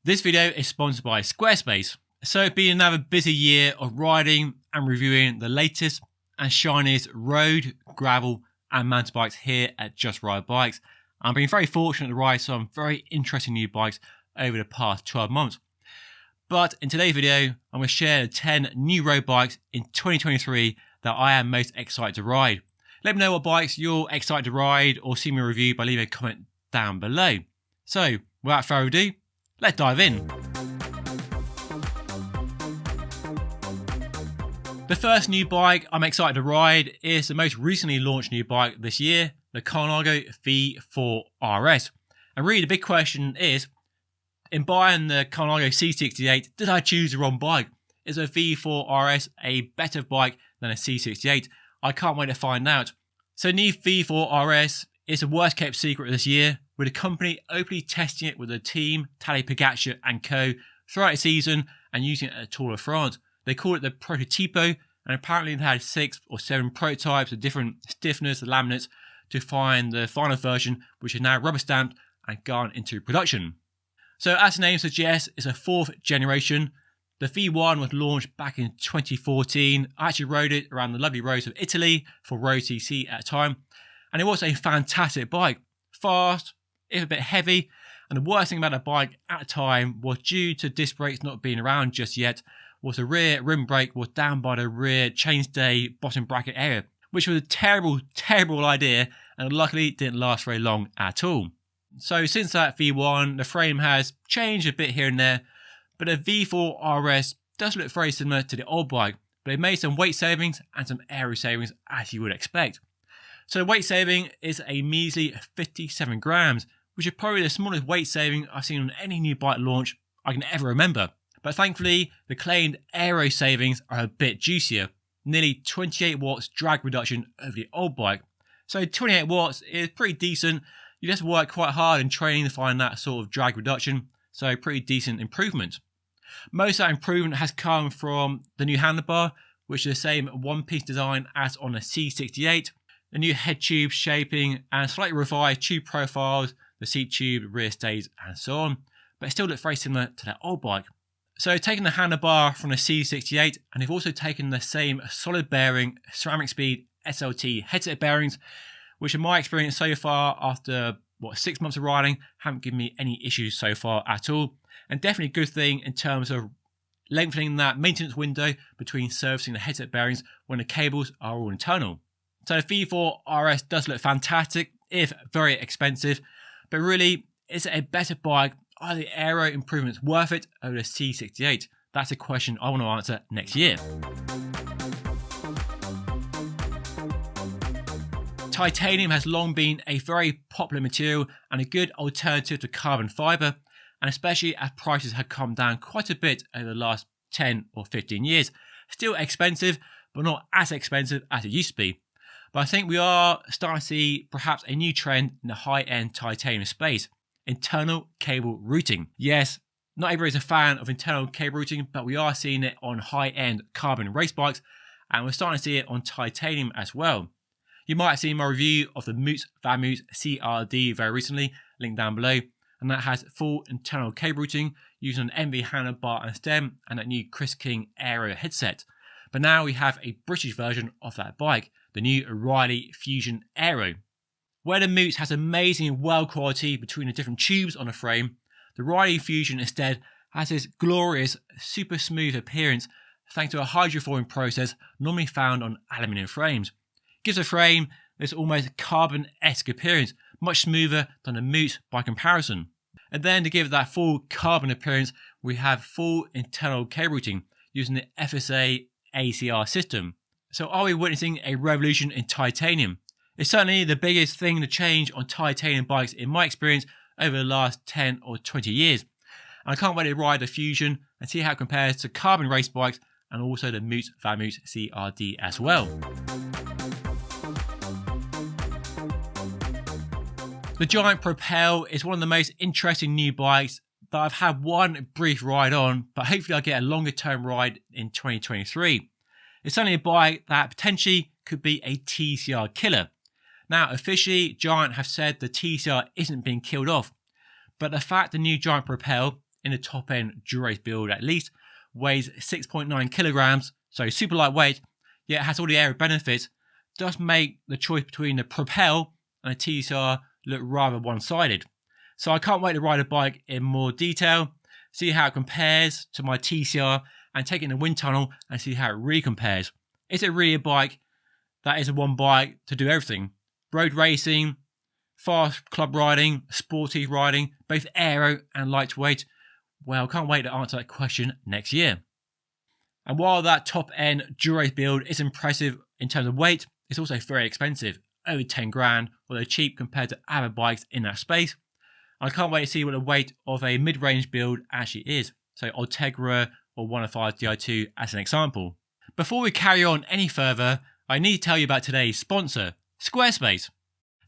This video is sponsored by SquareSpace. So it's been another busy year of riding and reviewing the latest and shiniest road, gravel and mountain bikes here at Just Ride Bikes. I've been very fortunate to ride some very interesting new bikes over the past 12 months. But in today's video, I'm going to share the 10 new road bikes in 2023 that I am most excited to ride. Let me know what bikes you're excited to ride or see me review by leaving a comment down below. So without further ado, let's dive in. The first new bike I'm excited to ride is the most recently launched new bike this year, the Colnago V4RS. And really the big question is, in buying the Colnago C68, did I choose the wrong bike? Is a V4RS a better bike than a C68? I can't wait to find out. So new V4RS is the worst kept secret this year, with the company openly testing it with the team, Tadej Pogacar and co. throughout the season and using it at the Tour de France. They call it the Prototipo, and apparently they've had 6 or 7 prototypes of different stiffness, laminates, to find the final version, which is now rubber stamped and gone into production. So as the name suggests, it's a 4th generation. The V1 was launched back in 2014. I actually rode it around the lovely roads of Italy for Road CC at the time, and it was a fantastic bike. Fast, if a bit heavy, and the worst thing about the bike at the time was, due to disc brakes not being around just yet, was the rear rim brake was down by the rear chainstay bottom bracket area, which was a terrible idea, and luckily didn't last very long at all. So since that V1, the frame has changed a bit here and there, but the V4RS does look very similar to the old bike, but they made some weight savings and some aero savings, as you would expect. So the weight saving is a measly 57 grams, which is probably the smallest weight saving I've seen on any new bike launch I can ever remember. But thankfully, the claimed aero savings are a bit juicier, nearly 28 watts drag reduction over the old bike. So 28 watts is pretty decent. You just work quite hard in training to find that sort of drag reduction, so pretty decent improvement. Most of that improvement has come from the new handlebar, which is the same one-piece design as on the C68, the new head tube shaping and slightly revised tube profiles, the seat tube, rear stays and so on, but it still looks very similar to that old bike. So taking the handlebar from the C68, and they've also taken the same solid bearing, ceramic speed SLT headset bearings, which in my experience so far, after 6 months of riding, haven't given me any issues so far at all. And definitely a good thing in terms of lengthening that maintenance window between servicing the headset bearings when the cables are all internal. So the V4RS does look fantastic, if very expensive, but really, is it a better bike? Are the aero improvements worth it over the C68? That's a question I want to answer next year. Titanium has long been a very popular material and a good alternative to carbon fibre, and especially as prices have come down quite a bit over the last 10 or 15 years. Still expensive, but not as expensive as it used to be. But I think we are starting to see perhaps a new trend in the high-end titanium space: internal cable routing. Yes, not everybody's a fan of internal cable routing, but we are seeing it on high-end carbon race bikes, and we're starting to see it on titanium as well. You might have seen my review of the Vamus CRD very recently, linked down below, and that has full internal cable routing using an Enve handlebar and stem and that new Chris King aero headset. But now we have a British version of that bike, the new Reilly Fusion Aero. Where the Moots has amazing weld quality between the different tubes on the frame, the Reilly Fusion instead has this glorious, super smooth appearance thanks to a hydroforming process normally found on aluminium frames. It gives the frame this almost carbon-esque appearance, much smoother than the Moot by comparison. And then to give it that full carbon appearance, we have full internal cable routing using the FSA ACR system. So are we witnessing a revolution in titanium? It's certainly the biggest thing to change on titanium bikes in my experience over the last 10 or 20 years. And I can't wait to ride the Fusion and see how it compares to carbon race bikes and also the Vamus CRD as well. The giant Propel is one of the most interesting new bikes that I've had one brief ride on, but hopefully I'll get a longer term ride in 2023. It's certainly a bike that potentially could be a TCR killer. Now, officially, Giant have said the TCR isn't being killed off, but the fact the new Giant Propel in the top end Dura-Race build at least, weighs 6.9 kilograms, so super lightweight, yet has all the aero benefits, does make the choice between the Propel and the TCR look rather one-sided. So I can't wait to ride a bike in more detail, see how it compares to my TCR, and take it in the wind tunnel and see how it really compares. Is it really a bike that is a one bike to do everything? Road racing, fast club riding, sporty riding, both aero and lightweight? Well, can't wait to answer that question next year. And while that top end Dura-Race build is impressive in terms of weight, it's also very expensive, over 10 grand, although cheap compared to other bikes in that space. I can't wait to see what the weight of a mid-range build actually is. So Ultegra or 105 Di2 as an example. Before we carry on any further, I need to tell you about today's sponsor, SquareSpace.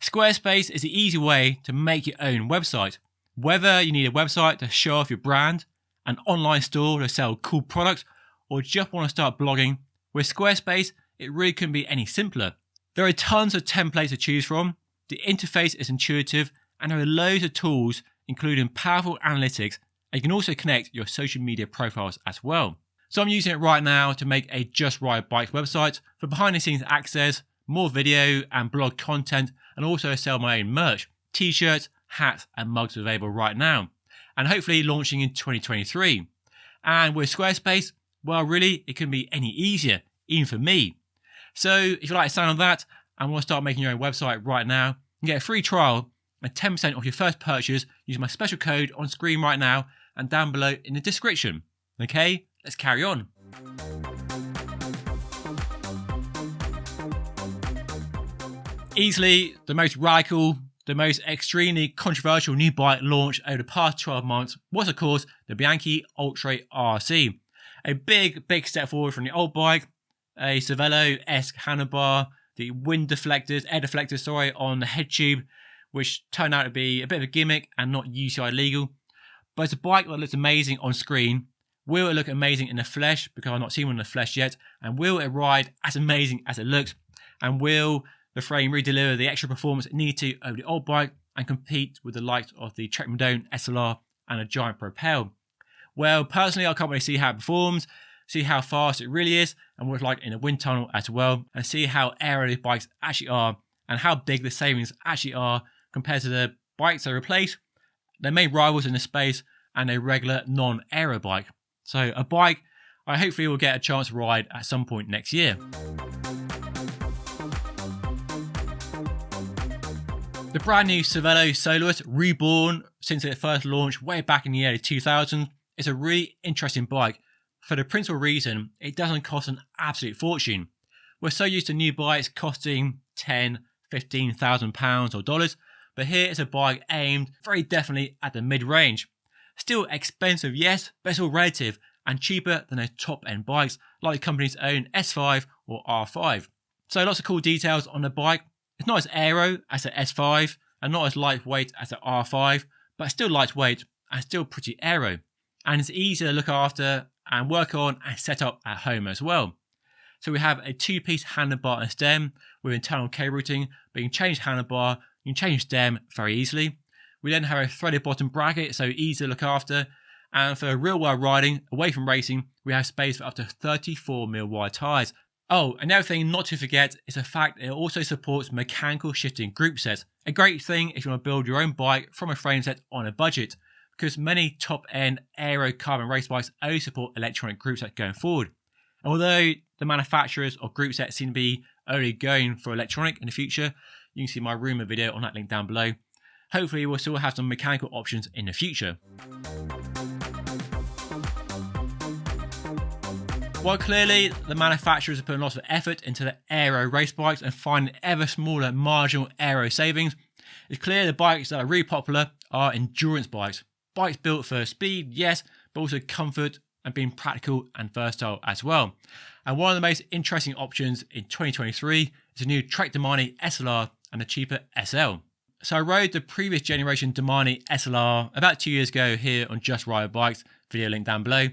SquareSpace is the easy way to make your own website. Whether you need a website to show off your brand, an online store to sell cool products, or just want to start blogging, with SquareSpace, it really couldn't be any simpler. There are tons of templates to choose from, the interface is intuitive, and there are loads of tools, including powerful analytics, and you can also connect your social media profiles as well. So I'm using it right now to make a Just Ride Bikes website for behind the scenes access, more video and blog content, and also sell my own merch, t-shirts, hats and mugs available right now, and hopefully launching in 2023. And with SquareSpace, well really it couldn't be any easier, even for me. So if you like the sound of that and want to start making your own website right now, you can get a free trial and 10% off your first purchase using my special code on screen right now and down below in the description. Okay, let's carry on. Easily the most radical, the most extremely controversial new bike launched over the past 12 months was of course the Bianchi Oltre RC. A big step forward from the old bike, a Cervelo-esque handlebar, the air deflectors on the head tube, which turned out to be a bit of a gimmick and not UCI legal. But it's a bike that looks amazing on screen. Will it look amazing in the flesh? Because I've not seen one in the flesh yet. And will it ride as amazing as it looks? And will the frame really deliver the extra performance it needs to over the old bike and compete with the likes of the Trek Madone SLR and a giant Propel? Well, personally, I can't really see how it performs, see how fast it really is, and what it's like in a wind tunnel as well, and see how aero these bikes actually are, and how big the savings actually are compared to the bikes they replace, their main rivals in the space, and a regular non-aero bike. So a bike I hopefully will get a chance to ride at some point next year. The brand new Cervelo Soloist, reborn since it first launched way back in the early 2000s, is a really interesting bike for the principal reason it doesn't cost an absolute fortune. We're so used to new bikes costing £10,000, £15,000 or dollars, but here is a bike aimed very definitely at the mid-range. Still expensive, yes, but it's all relative and cheaper than those top-end bikes like the company's own S5 or R5. So lots of cool details on the bike. It's not as aero as the S5 and not as lightweight as the R5, but still lightweight and still pretty aero. And it's easy to look after and work on and set up at home as well. So we have a two-piece handlebar and stem with internal cable routing, but you can change handlebar, you can change stem very easily. We then have a threaded bottom bracket, so easy to look after. And for real world riding, away from racing, we have space for up to 34mm wide tyres. Oh, another thing not to forget is the fact it also supports mechanical shifting group sets. A great thing if you want to build your own bike from a frame set on a budget, because many top-end aero carbon race bikes only support electronic group sets going forward. And although the manufacturers of group sets seem to be only going for electronic in the future, you can see my rumour video on that link down below. Hopefully we'll still have some mechanical options in the future. While clearly the manufacturers are putting lots of effort into the aero race bikes and finding ever smaller marginal aero savings, it's clear the bikes that are really popular are endurance bikes. Bikes built for speed, yes, but also comfort and being practical and versatile as well. And one of the most interesting options in 2023 is the new Trek Domane SLR and the cheaper SL. So I rode the previous generation Domane SLR about 2 years ago here on Just Ride Bikes, video link down below.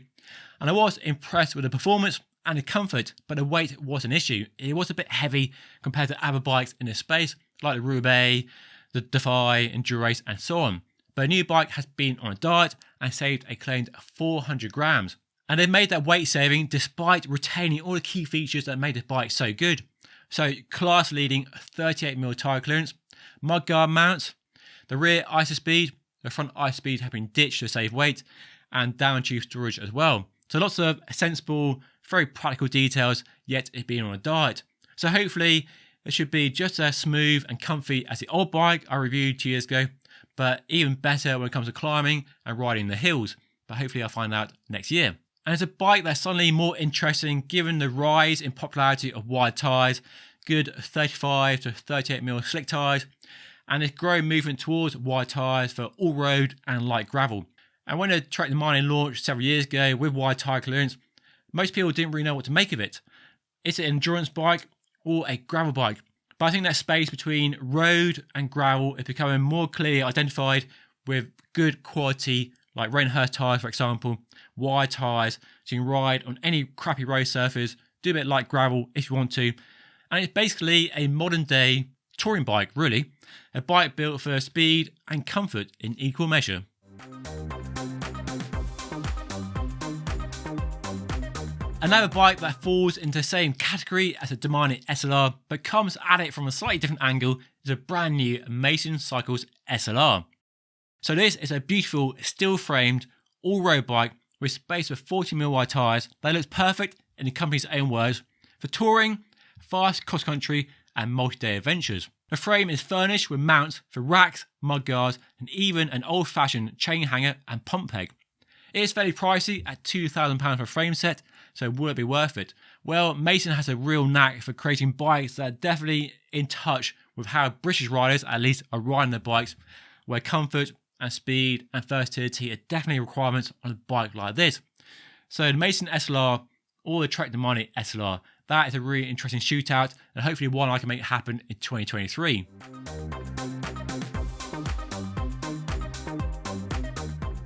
And I was impressed with the performance and the comfort, but the weight was an issue. It was a bit heavy compared to other bikes in this space, like the Roubaix, the Defy, Enduro Race, and so on. but a new bike has been on a diet and saved a claimed 400 grams. And they've made that weight saving despite retaining all the key features that made the bike so good. So class leading 38mm tyre clearance, mudguard mounts, the rear ISO speed, the front ISO speed have been ditched to save weight, and down tube storage as well. So lots of sensible, very practical details, yet it's been on a diet. So hopefully it should be just as smooth and comfy as the old bike I reviewed 2 years ago, but even better when it comes to climbing and riding the hills. But hopefully I'll find out next year. And it's a bike that's suddenly more interesting given the rise in popularity of wide tyres, good 35 to 38mm slick tyres, and this growing movement towards wide tyres for all-road and light gravel. And when the Domane launched several years ago with wide tyre clearance, most people didn't really know what to make of it. Is it an endurance bike or a gravel bike? But I think that space between road and gravel is becoming more clearly identified with good quality, like Reilly tyres for example, wide tyres, so you can ride on any crappy road surface, do a bit light gravel if you want to. And it's basically a modern day touring bike really, a bike built for speed and comfort in equal measure. Another bike that falls into the same category as a Domane SLR but comes at it from a slightly different angle is a brand new Mason Cycles SLR. So this is a beautiful steel framed all-road bike with space for 40mm wide tyres that looks perfect in the company's own words for touring, fast cross-country and multi-day adventures. The frame is furnished with mounts for racks, mudguards and even an old-fashioned chain hanger and pump peg. It is fairly pricey at £2,000 for a frame set, so will it be worth it? Well, Mason has a real knack for creating bikes that are definitely in touch with how British riders at least are riding their bikes, where comfort and speed and versatility are definitely requirements on a bike like this. So the Mason SLR or the Trek Domane SLR, that is a really interesting shootout and hopefully one I can make happen in 2023.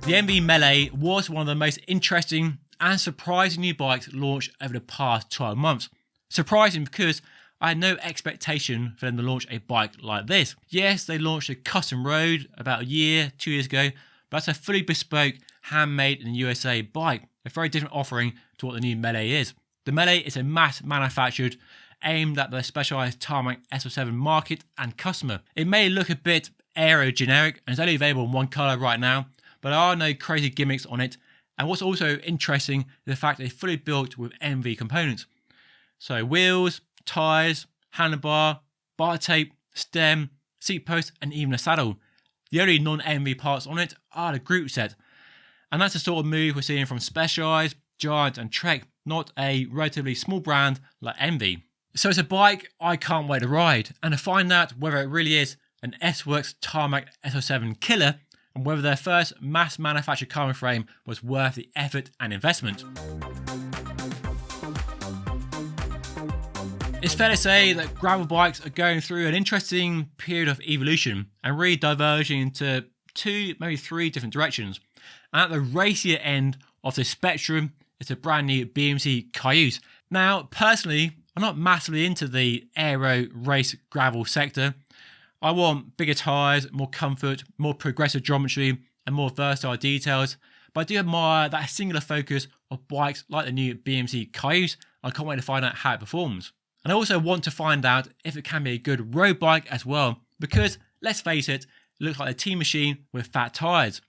The Enve Melee was one of the most interesting and surprising new bikes launched over the past 12 months. Surprising because I had no expectation for them to launch a bike like this. Yes, they launched a custom road about 2 years ago, but that's a fully bespoke, handmade in the USA bike, a very different offering to what the new Melee is. The Melee is a mass manufactured, aimed at the specialised tarmac SL7 market and customer. It may look a bit aero generic and is only available in one colour right now, but there are no crazy gimmicks on it. And what's also interesting is the fact that it's fully built with Enve components. So wheels, tyres, handlebar, bar tape, stem, seat post and even a saddle. The only non-Enve parts on it are the group set. And that's the sort of move we're seeing from Specialized, Giant and Trek, not a relatively small brand like Enve. So it's a bike I can't wait to ride and to find out whether it really is an S-Works Tarmac SL7 killer and whether their first mass manufactured carbon frame was worth the effort and investment. It's fair to say that gravel bikes are going through an interesting period of evolution and really diverging into 2, maybe 3 different directions. And at the racier end of the spectrum is a brand new BMC Kaius. Now, personally, I'm not massively into the aero race gravel sector. I want bigger tyres, more comfort, more progressive geometry and more versatile details, but I do admire that singular focus of bikes like the new BMC Kaius. I can't wait to find out how it performs. And I also want to find out if it can be a good road bike as well, because let's face it, it looks like a Team Machine with fat tyres.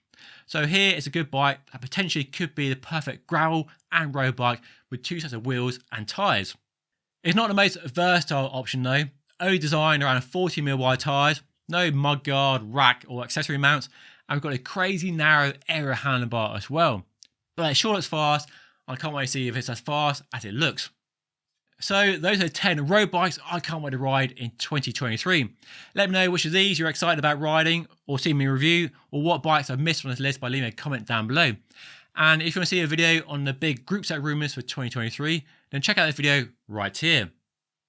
So here is a good bike that potentially could be the perfect gravel and road bike with 2 sets of wheels and tyres. It's not the most versatile option though, only designed around 40mm wide tyres, no mudguard, rack or accessory mounts, and we've got a crazy narrow aero handlebar as well. But it sure looks fast, I can't wait to see if it's as fast as it looks. So those are 10 road bikes I can't wait to ride in 2023. Let me know which of these you're excited about riding or seeing me review, or what bikes I've missed from this list by leaving a comment down below. And if you want to see a video on the big group set rumours for 2023, then check out this video right here.